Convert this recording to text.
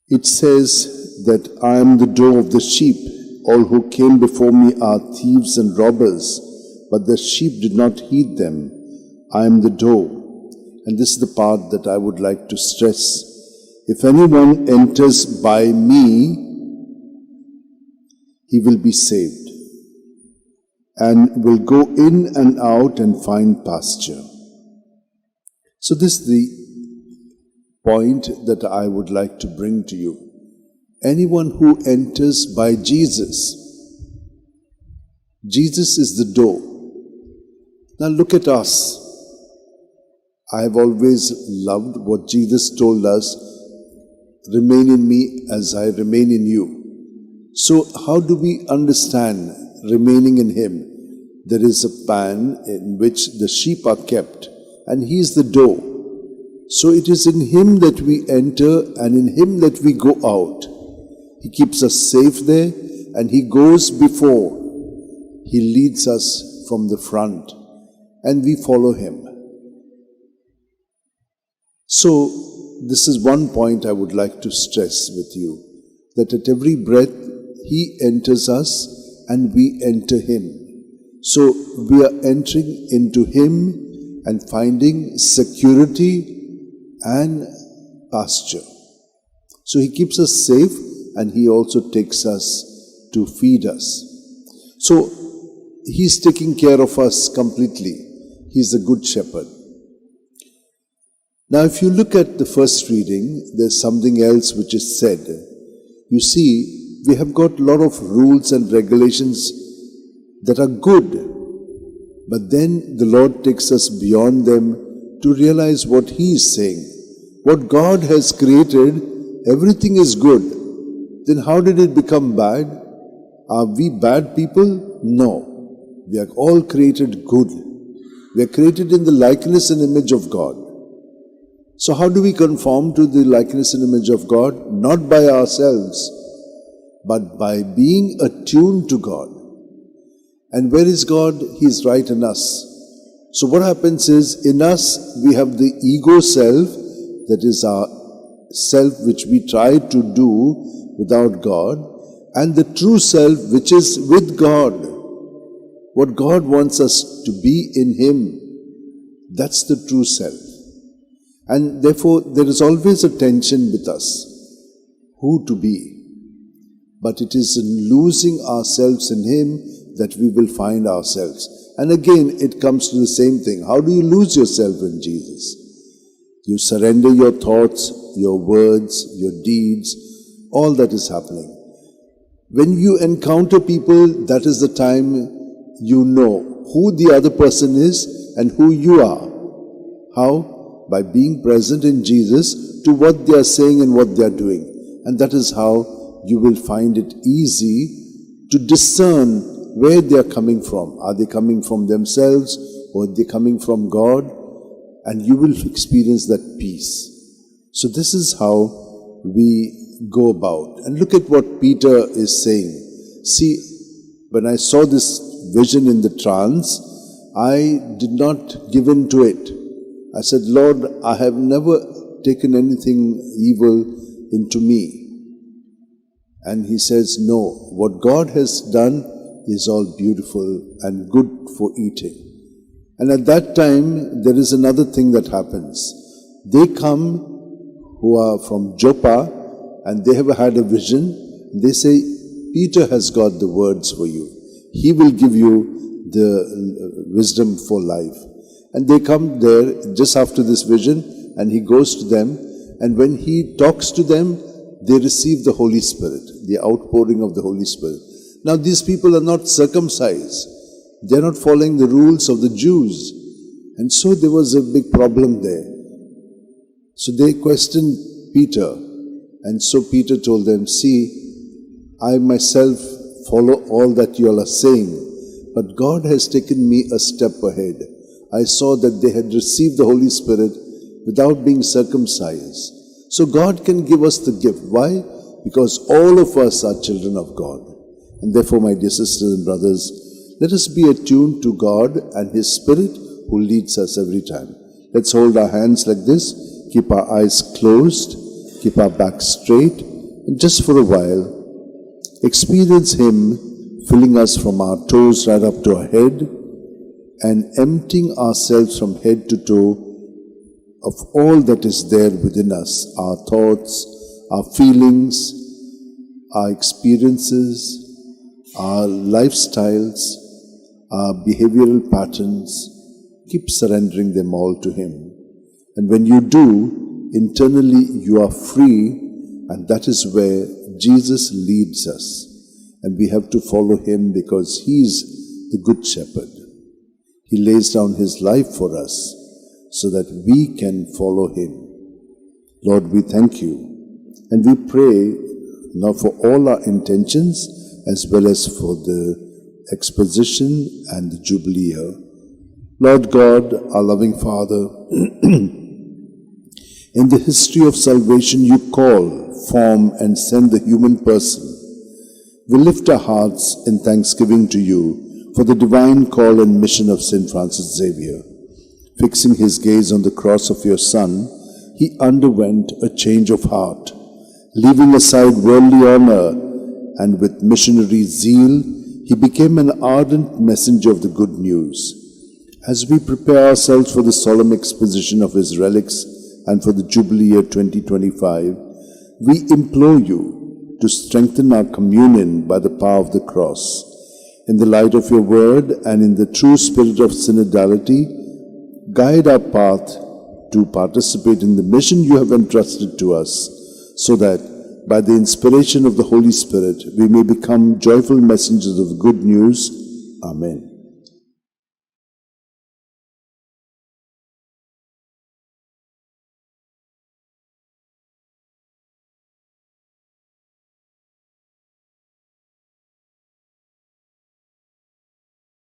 It says that I am the door of the sheep. All who came before me are thieves and robbers, but the sheep did not heed them. I am the door. And this is the part that I would like to stress. If anyone enters by me, he will be saved and will go in and out and find pasture. So this is the point that I would like to bring to you. Anyone who enters by Jesus, Jesus is the door. Now look at us. I have always loved what Jesus told us, remain in me as I remain in you. So how do we understand remaining in Him? There is a pen in which the sheep are kept, and He is the door. So it is in Him that we enter and in Him that we go out. He keeps us safe there, and He goes before. He leads us from the front, and we follow Him. So this is one point I would like to stress with you, that at every breath He enters us and we enter Him. So we are entering into Him and finding security and pasture. So He keeps us safe and He also takes us to feed us. So He's taking care of us completely. He's a good shepherd. Now if you look at the first reading, there's something else which is said. You see, we have got a lot of rules and regulations that are good, but then the Lord takes us beyond them to realize what He is saying. What God has created, everything is good. Then how did it become bad? Are we bad people? No. We are all created good. We are created in the likeness and image of God. So how do we conform to the likeness and image of God? Not by ourselves, but by being attuned to God. And where is God? He is right in us. So what happens is, in us we have the ego self, that is our self which we try to do without God, and the true self which is with God. What God wants us to be in Him, that's the true self. And therefore there is always a tension with us, who to be. But it is in losing ourselves in Him that we will find ourselves. And again it comes to the same thing. How do you lose yourself in Jesus? You surrender your thoughts, your words, your deeds, all that is happening. When you encounter people, that is the time you know who the other person is and who you are. How? By being present in Jesus to what they are saying and what they are doing. And that is how you will find it easy to discern where they are coming from. Are they coming from themselves or are they coming from God? And you will experience that peace. So this is how we go about. And look at what Peter is saying. See, when I saw this vision in the trance, I did not give in to it. I said, Lord, I have never taken anything evil into me. And He says, no, what God has done is all beautiful and good for eating. And at that time, there is another thing that happens. They come who are from Joppa and they have had a vision. They say, Peter has got the words for you. He will give you the wisdom for life. And they come there just after this vision and he goes to them. And when he talks to them, they receive the Holy Spirit, the outpouring of the Holy Spirit. Now these people are not circumcised. They are not following the rules of the Jews. And so there was a big problem there. So they questioned Peter. And so Peter told them, see, I myself follow all that you all are saying, but God has taken me a step ahead. I saw that they had received the Holy Spirit without being circumcised. So God can give us the gift. Why? Because all of us are children of God. And therefore, my dear sisters and brothers, let us be attuned to God and His Spirit who leads us every time. Let's hold our hands like this, keep our eyes closed, keep our back straight, and just for a while, experience Him filling us from our toes right up to our head and emptying ourselves from head to toe of all that is there within us, our thoughts, our feelings, our experiences, our lifestyles, our behavioral patterns. Keep surrendering them all to Him. And when you do, internally you are free, and that is where Jesus leads us. And we have to follow Him because He is the Good Shepherd. He lays down His life for us so that we can follow Him. Lord, we thank You. And we pray now for all our intentions as well as for the exposition and the Jubilee year. Lord God, our loving Father, in the history of salvation You call, form and send the human person. We lift our hearts in thanksgiving to You for the divine call and mission of St. Francis Xavier. Fixing his gaze on the cross of Your Son, he underwent a change of heart. Leaving aside worldly honor and with missionary zeal, he became an ardent messenger of the good news. As we prepare ourselves for the solemn exposition of his relics and for the Jubilee year 2025, we implore You to strengthen our communion by the power of the cross. In the light of Your word and in the true spirit of synodality, guide our path to participate in the mission You have entrusted to us, so that by the inspiration of the Holy Spirit we may become joyful messengers of good news. Amen.